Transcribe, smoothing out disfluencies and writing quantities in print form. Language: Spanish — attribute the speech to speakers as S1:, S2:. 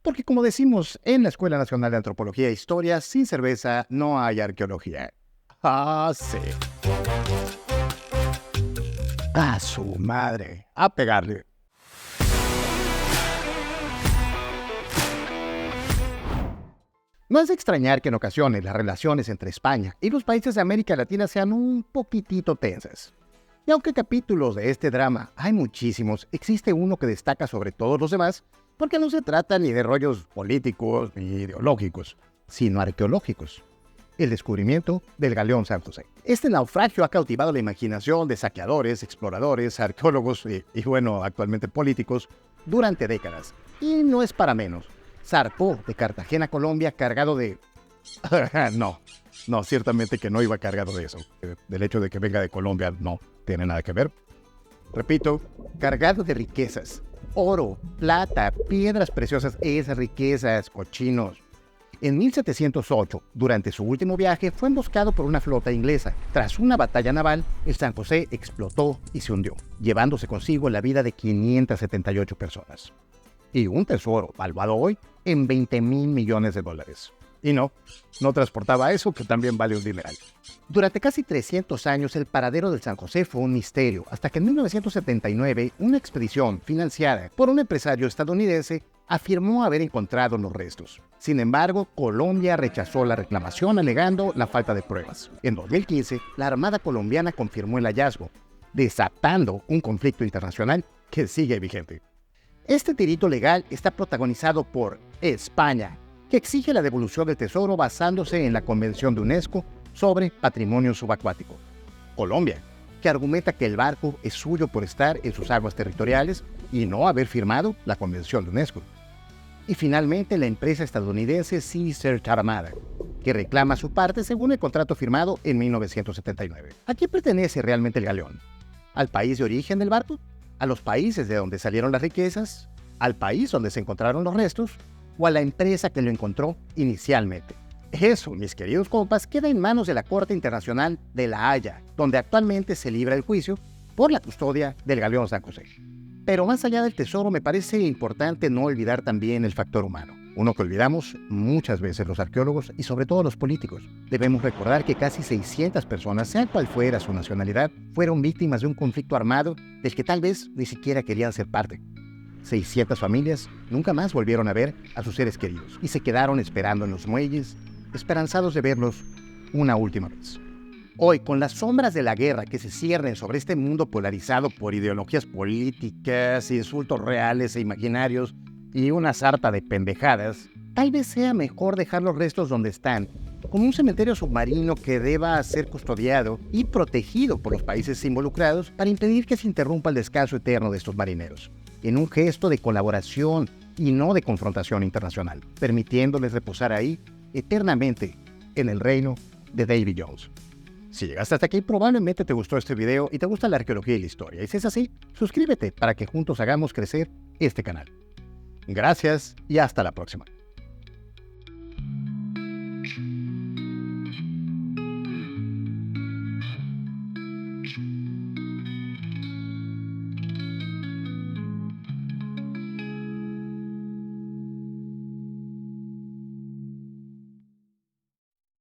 S1: Porque como decimos en la Escuela Nacional de Antropología e Historia, sin cerveza no hay arqueología. Ah, sí. ¡A su madre! A pegarle. No es de extrañar que en ocasiones las relaciones entre España y los países de América Latina sean un poquitito tensas. Y aunque capítulos de este drama hay muchísimos, existe uno que destaca sobre todos los demás, porque no se trata ni de rollos políticos ni ideológicos, sino arqueológicos. El descubrimiento del galeón San José. Este naufragio ha cautivado la imaginación de saqueadores, exploradores, arqueólogos y bueno, actualmente políticos durante décadas. Y no es para menos. Zarpó de Cartagena, Colombia, cargado de... No, ciertamente que no iba cargado de eso. Del hecho de que venga de Colombia no tiene nada que ver. Repito, cargado de riquezas. Oro, plata, piedras preciosas, esas riquezas, cochinos. En 1708, durante su último viaje, fue emboscado por una flota inglesa. Tras una batalla naval, el San José explotó y se hundió, llevándose consigo la vida de 578 personas. Y un tesoro valuado hoy en $20,000 millones. Y no transportaba eso, que también vale un dineral. Durante casi 300 años, el paradero del San José fue un misterio, hasta que en 1979, una expedición financiada por un empresario estadounidense afirmó haber encontrado los restos. Sin embargo, Colombia rechazó la reclamación alegando la falta de pruebas. En 2015, la Armada colombiana confirmó el hallazgo, desatando un conflicto internacional que sigue vigente. Este tirito legal está protagonizado por España, que exige la devolución del tesoro basándose en la Convención de UNESCO sobre Patrimonio Subacuático. Colombia, que argumenta que el barco es suyo por estar en sus aguas territoriales y no haber firmado la Convención de UNESCO. Y finalmente la empresa estadounidense Sea Search Armada, que reclama su parte según el contrato firmado en 1979. ¿A quién pertenece realmente el galeón? ¿Al país de origen del barco? ¿A los países de donde salieron las riquezas? ¿Al país donde se encontraron los restos? ¿O a la empresa que lo encontró inicialmente? Eso, mis queridos compas, queda en manos de la Corte Internacional de La Haya, donde actualmente se libra el juicio por la custodia del galeón San José. Pero más allá del tesoro, me parece importante no olvidar también el factor humano, uno que olvidamos muchas veces los arqueólogos y sobre todo los políticos. Debemos recordar que casi 600 personas, sea cual fuera su nacionalidad, fueron víctimas de un conflicto armado del que tal vez ni siquiera querían ser parte. 600 familias nunca más volvieron a ver a sus seres queridos y se quedaron esperando en los muelles, esperanzados de verlos una última vez. Hoy, con las sombras de la guerra que se ciernen sobre este mundo polarizado por ideologías políticas, insultos reales e imaginarios y una sarta de pendejadas, tal vez sea mejor dejar los restos donde están, como un cementerio submarino que deba ser custodiado y protegido por los países involucrados para impedir que se interrumpa el descanso eterno de estos marineros, en un gesto de colaboración y no de confrontación internacional, permitiéndoles reposar ahí eternamente en el reino de Davy Jones. Si llegaste hasta aquí, probablemente te gustó este video y te gusta la arqueología y la historia. Y si es así, suscríbete para que juntos hagamos crecer este canal. Gracias y hasta la próxima.